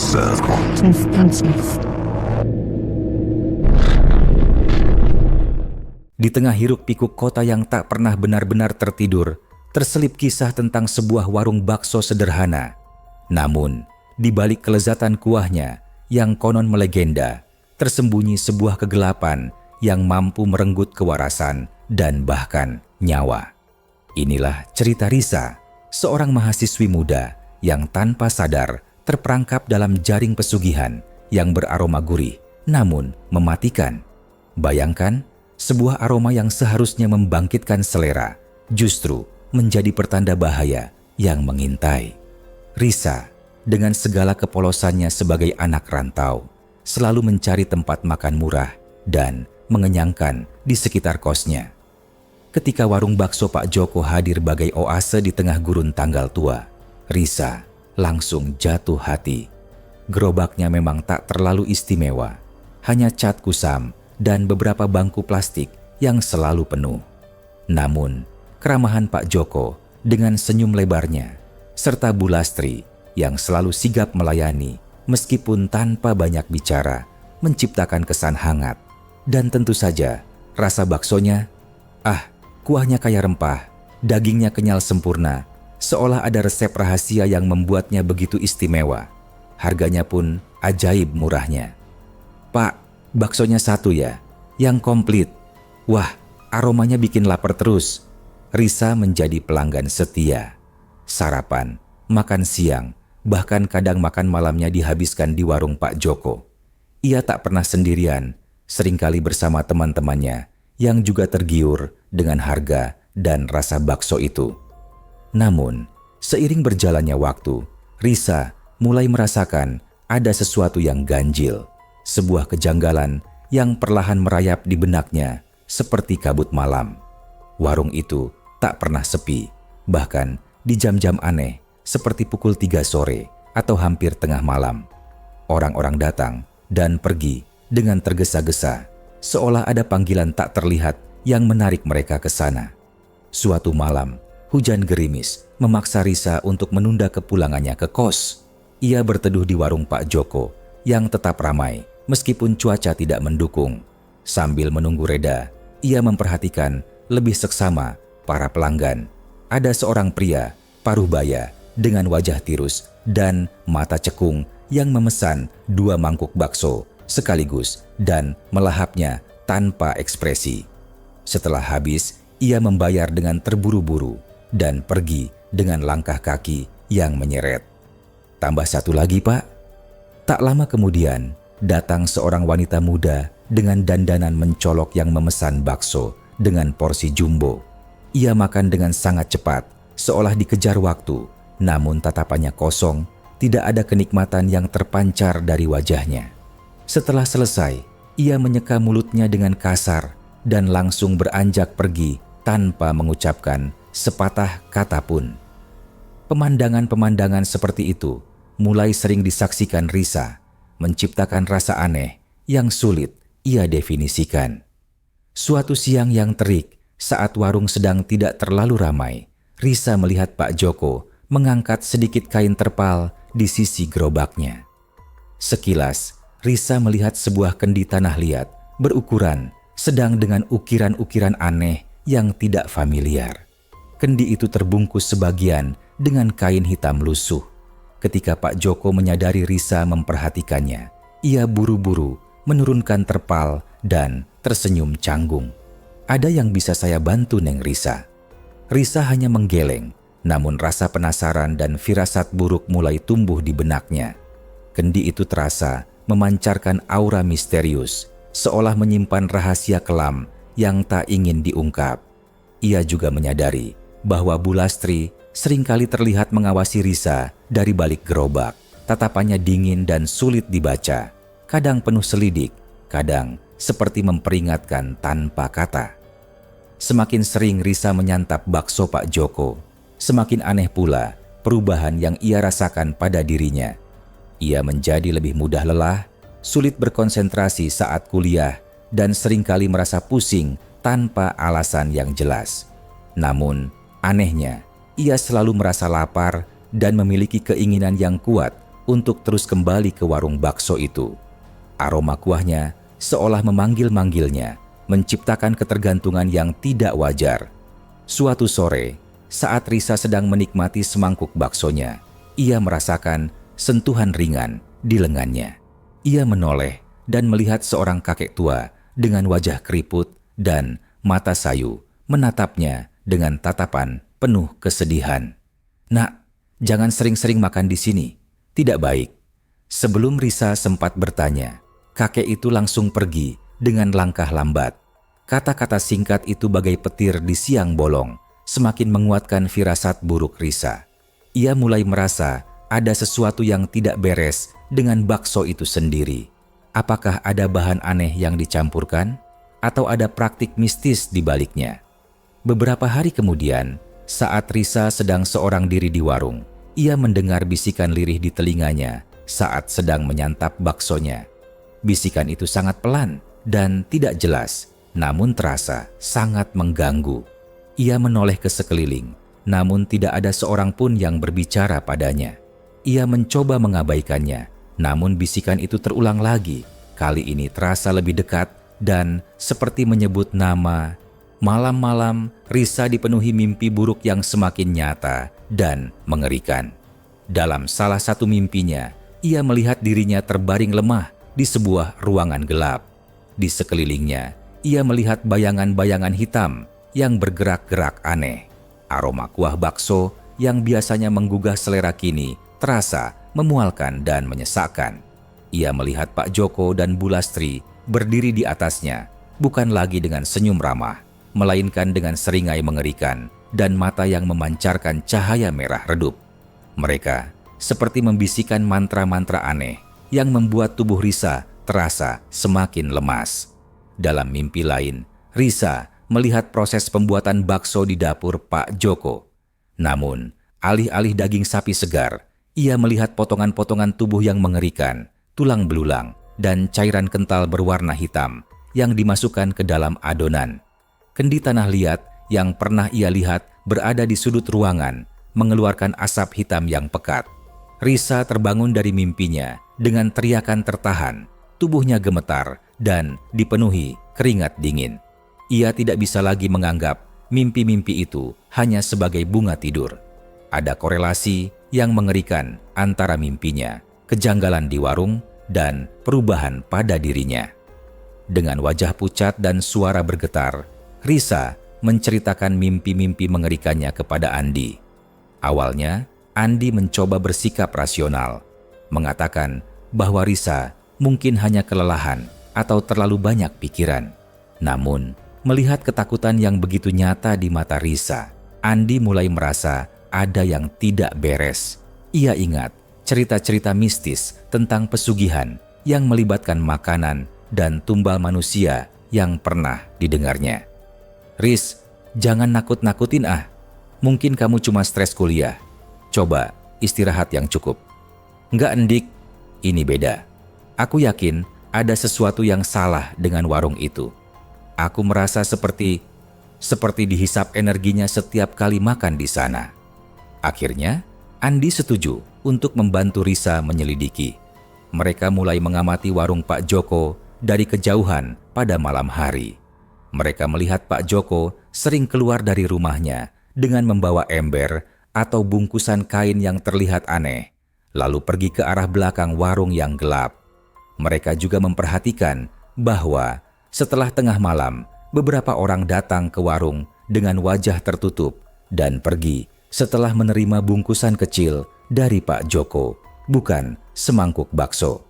Di tengah hiruk-pikuk kota yang tak pernah benar-benar tertidur, terselip kisah tentang sebuah warung bakso sederhana. Namun, di balik kelezatan kuahnya yang konon melegenda, tersembunyi sebuah kegelapan yang mampu merenggut kewarasan dan bahkan nyawa. Inilah cerita Risa, seorang mahasiswi muda yang tanpa sadar terperangkap dalam jaring pesugihan yang beraroma gurih namun mematikan. Bayangkan, sebuah aroma yang seharusnya membangkitkan selera justru menjadi pertanda bahaya yang mengintai. Risa, dengan segala kepolosannya sebagai anak rantau, selalu mencari tempat makan murah dan mengenyangkan di sekitar kosnya. Ketika warung bakso Pak Joko hadir bagai oase di tengah gurun tanggal tua, Risa langsung jatuh hati. Gerobaknya memang tak terlalu istimewa, hanya cat kusam dan beberapa bangku plastik yang selalu penuh. Namun, keramahan Pak Joko dengan senyum lebarnya, serta Bu Lastri yang selalu sigap melayani meskipun tanpa banyak bicara, menciptakan kesan hangat. Dan tentu saja, rasa baksonya, kuahnya kaya rempah, dagingnya kenyal sempurna, seolah ada resep rahasia yang membuatnya begitu istimewa. Harganya pun ajaib murahnya. "Pak, baksonya satu ya, yang komplit." Wah, aromanya bikin lapar terus. Risa menjadi pelanggan setia. Sarapan, makan siang, bahkan kadang makan malamnya dihabiskan di warung Pak Joko. Ia tak pernah sendirian, seringkali bersama teman-temannya yang juga tergiur dengan harga dan rasa bakso itu. Namun, seiring berjalannya waktu, Risa mulai merasakan ada sesuatu yang ganjil. Sebuah kejanggalan yang perlahan merayap di benaknya seperti kabut malam. Warung itu tak pernah sepi, bahkan di jam-jam aneh seperti pukul 3 sore atau hampir tengah malam. Orang-orang datang dan pergi dengan tergesa-gesa, seolah ada panggilan tak terlihat yang menarik mereka ke sana. Suatu malam, hujan gerimis memaksa Risa untuk menunda kepulangannya ke kos. Ia berteduh di warung Pak Joko yang tetap ramai meskipun cuaca tidak mendukung. Sambil menunggu reda, ia memperhatikan lebih seksama para pelanggan. Ada seorang pria paruh baya dengan wajah tirus dan mata cekung yang memesan 2 mangkuk bakso sekaligus dan melahapnya tanpa ekspresi. Setelah habis, ia membayar dengan terburu-buru dan pergi dengan langkah kaki yang menyeret. "Tambah satu lagi, Pak." Tak lama kemudian, datang seorang wanita muda dengan dandanan mencolok yang memesan bakso dengan porsi jumbo. Ia makan dengan sangat cepat, seolah dikejar waktu, namun tatapannya kosong, tidak ada kenikmatan yang terpancar dari wajahnya. Setelah selesai, ia menyeka mulutnya dengan kasar dan langsung beranjak pergi tanpa mengucapkan sepatah kata pun. Pemandangan-pemandangan seperti itu mulai sering disaksikan Risa, menciptakan rasa aneh yang sulit ia definisikan. Suatu siang yang terik, saat warung sedang tidak terlalu ramai, Risa melihat Pak Joko mengangkat sedikit kain terpal di sisi gerobaknya. Sekilas, Risa melihat sebuah kendi tanah liat berukuran sedang dengan ukiran-ukiran aneh yang tidak familiar. Kendi itu terbungkus sebagian dengan kain hitam lusuh. Ketika Pak Joko menyadari Risa memperhatikannya, ia buru-buru menurunkan terpal dan tersenyum canggung. "Ada yang bisa saya bantu, Neng Risa?" Risa hanya menggeleng, namun rasa penasaran dan firasat buruk mulai tumbuh di benaknya. Kendi itu terasa memancarkan aura misterius, seolah menyimpan rahasia kelam yang tak ingin diungkap. Ia juga menyadari bahwa Bu Lastri seringkali terlihat mengawasi Risa dari balik gerobak. Tatapannya dingin dan sulit dibaca, kadang penuh selidik, kadang seperti memperingatkan tanpa kata. Semakin sering Risa menyantap bakso Pak Joko, semakin aneh pula perubahan yang ia rasakan pada dirinya. Ia menjadi lebih mudah lelah, sulit berkonsentrasi saat kuliah, dan seringkali merasa pusing tanpa alasan yang jelas. Namun, anehnya, ia selalu merasa lapar dan memiliki keinginan yang kuat untuk terus kembali ke warung bakso itu. Aroma kuahnya seolah memanggil-manggilnya, menciptakan ketergantungan yang tidak wajar. Suatu sore, saat Risa sedang menikmati semangkuk baksonya, ia merasakan sentuhan ringan di lengannya. Ia menoleh dan melihat seorang kakek tua dengan wajah keriput dan mata sayu menatapnya dengan tatapan penuh kesedihan. "Nak, jangan sering-sering makan di sini. Tidak baik." Sebelum Risa sempat bertanya, kakek itu langsung pergi dengan langkah lambat. Kata-kata singkat itu bagai petir di siang bolong, semakin menguatkan firasat buruk Risa. Ia mulai merasa ada sesuatu yang tidak beres dengan bakso itu sendiri. Apakah ada bahan aneh yang dicampurkan? Atau ada praktik mistis di baliknya? Beberapa hari kemudian, saat Risa sedang seorang diri di warung, ia mendengar bisikan lirih di telinganya saat sedang menyantap baksonya. Bisikan itu sangat pelan dan tidak jelas, namun terasa sangat mengganggu. Ia menoleh ke sekeliling, namun tidak ada seorang pun yang berbicara padanya. Ia mencoba mengabaikannya, namun bisikan itu terulang lagi. Kali ini terasa lebih dekat dan seperti menyebut nama. Malam-malam, Risa dipenuhi mimpi buruk yang semakin nyata dan mengerikan. Dalam salah satu mimpinya, ia melihat dirinya terbaring lemah di sebuah ruangan gelap. Di sekelilingnya, ia melihat bayangan-bayangan hitam yang bergerak-gerak aneh. Aroma kuah bakso yang biasanya menggugah selera kini terasa memualkan dan menyesakkan. Ia melihat Pak Joko dan Bu Lastri berdiri di atasnya, bukan lagi dengan senyum ramah, melainkan dengan seringai mengerikan dan mata yang memancarkan cahaya merah redup. Mereka seperti membisikkan mantra-mantra aneh yang membuat tubuh Risa terasa semakin lemas. Dalam mimpi lain, Risa melihat proses pembuatan bakso di dapur Pak Joko. Namun, alih-alih daging sapi segar, ia melihat potongan-potongan tubuh yang mengerikan, tulang belulang, dan cairan kental berwarna hitam yang dimasukkan ke dalam adonan. Kendi tanah liat yang pernah ia lihat berada di sudut ruangan mengeluarkan asap hitam yang pekat. Risa terbangun dari mimpinya dengan teriakan tertahan, tubuhnya gemetar dan dipenuhi keringat dingin. Ia tidak bisa lagi menganggap mimpi-mimpi itu hanya sebagai bunga tidur. Ada korelasi yang mengerikan antara mimpinya, kejanggalan di warung, dan perubahan pada dirinya. Dengan wajah pucat dan suara bergetar, Risa menceritakan mimpi-mimpi mengerikannya kepada Andi. Awalnya, Andi mencoba bersikap rasional, mengatakan bahwa Risa mungkin hanya kelelahan atau terlalu banyak pikiran. Namun, melihat ketakutan yang begitu nyata di mata Risa, Andi mulai merasa ada yang tidak beres. Ia ingat cerita-cerita mistis tentang pesugihan yang melibatkan makanan dan tumbal manusia yang pernah didengarnya. "Riz, jangan nakut-nakutin ah. Mungkin kamu cuma stres kuliah. Coba istirahat yang cukup." "Enggak, Endik. Ini beda. Aku yakin ada sesuatu yang salah dengan warung itu. Aku merasa seperti dihisap energinya setiap kali makan di sana." Akhirnya, Andi setuju untuk membantu Risa menyelidiki. Mereka mulai mengamati warung Pak Joko dari kejauhan pada malam hari. Mereka melihat Pak Joko sering keluar dari rumahnya dengan membawa ember atau bungkusan kain yang terlihat aneh, lalu pergi ke arah belakang warung yang gelap. Mereka juga memperhatikan bahwa setelah tengah malam, beberapa orang datang ke warung dengan wajah tertutup dan pergi setelah menerima bungkusan kecil dari Pak Joko, bukan semangkuk bakso.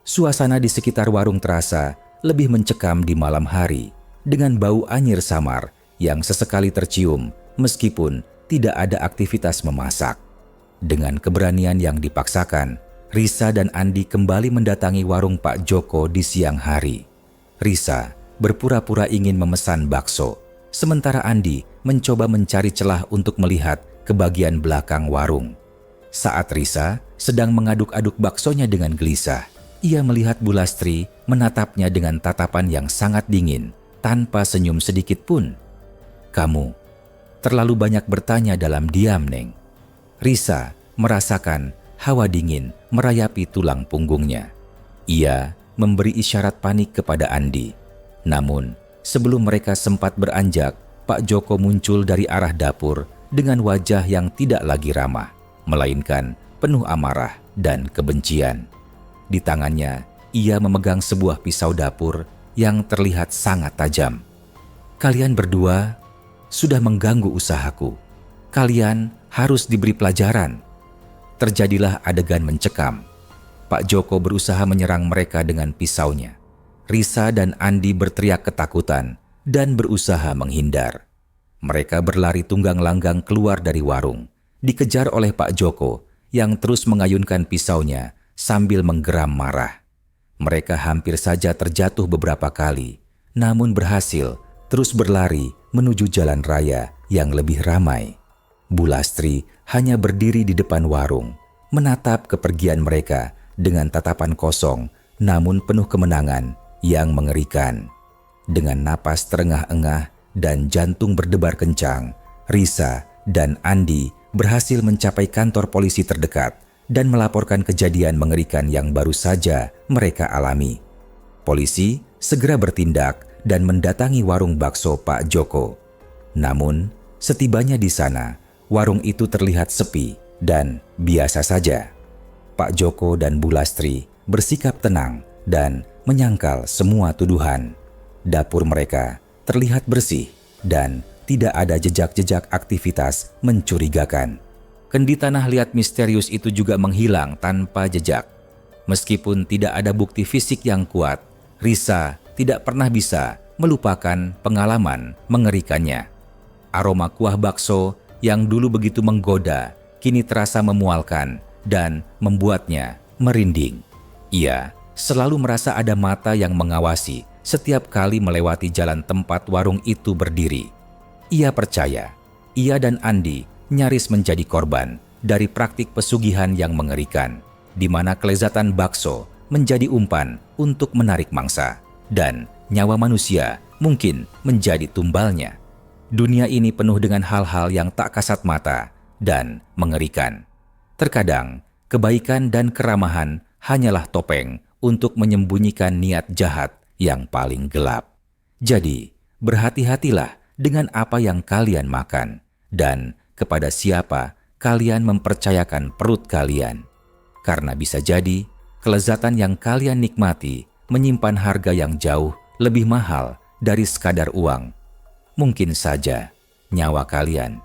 Suasana di sekitar warung terasa lebih mencekam di malam hari, dengan bau anyir samar yang sesekali tercium meskipun tidak ada aktivitas memasak. Dengan keberanian yang dipaksakan, Risa dan Andi kembali mendatangi warung Pak Joko di siang hari. Risa berpura-pura ingin memesan bakso, sementara Andi mencoba mencari celah untuk melihat ke bagian belakang warung. Saat Risa sedang mengaduk-aduk baksonya dengan gelisah, ia melihat Bu Lastri menatapnya dengan tatapan yang sangat dingin, tanpa senyum sedikit pun. "Kamu terlalu banyak bertanya dalam diam, Neng." Risa merasakan hawa dingin merayapi tulang punggungnya. Ia memberi isyarat panik kepada Andi. Namun, sebelum mereka sempat beranjak, Pak Joko muncul dari arah dapur dengan wajah yang tidak lagi ramah, melainkan penuh amarah dan kebencian. Di tangannya, ia memegang sebuah pisau dapur yang terlihat sangat tajam. "Kalian berdua sudah mengganggu usahaku. Kalian harus diberi pelajaran." Terjadilah adegan mencekam. Pak Joko berusaha menyerang mereka dengan pisaunya. Risa dan Andi berteriak ketakutan dan berusaha menghindar. Mereka berlari tunggang langgang keluar dari warung, dikejar oleh Pak Joko yang terus mengayunkan pisaunya sambil menggeram marah. Mereka hampir saja terjatuh beberapa kali, namun berhasil terus berlari menuju jalan raya yang lebih ramai. Bu Lastri hanya berdiri di depan warung, menatap kepergian mereka dengan tatapan kosong namun penuh kemenangan yang mengerikan. Dengan napas terengah-engah dan jantung berdebar kencang, Risa dan Andi berhasil mencapai kantor polisi terdekat dan melaporkan kejadian mengerikan yang baru saja mereka alami. Polisi segera bertindak dan mendatangi warung bakso Pak Joko. Namun, setibanya di sana, warung itu terlihat sepi dan biasa saja. Pak Joko dan Bu Lastri bersikap tenang dan menyangkal semua tuduhan. Dapur mereka terlihat bersih dan tidak ada jejak-jejak aktivitas mencurigakan. Kendi tanah liat misterius itu juga menghilang tanpa jejak. Meskipun tidak ada bukti fisik yang kuat, Risa tidak pernah bisa melupakan pengalaman mengerikannya. Aroma kuah bakso yang dulu begitu menggoda kini terasa memualkan dan membuatnya merinding. Ia selalu merasa ada mata yang mengawasi setiap kali melewati jalan tempat warung itu berdiri. Ia percaya, ia dan Andi nyaris menjadi korban dari praktik pesugihan yang mengerikan, di mana kelezatan bakso menjadi umpan untuk menarik mangsa, dan nyawa manusia mungkin menjadi tumbalnya. Dunia ini penuh dengan hal-hal yang tak kasat mata dan mengerikan. Terkadang, kebaikan dan keramahan hanyalah topeng untuk menyembunyikan niat jahat yang paling gelap. Jadi, berhati-hatilah dengan apa yang kalian makan dan kepada siapa kalian mempercayakan perut kalian. Karena bisa jadi, kelezatan yang kalian nikmati menyimpan harga yang jauh lebih mahal dari sekadar uang. Mungkin saja nyawa kalian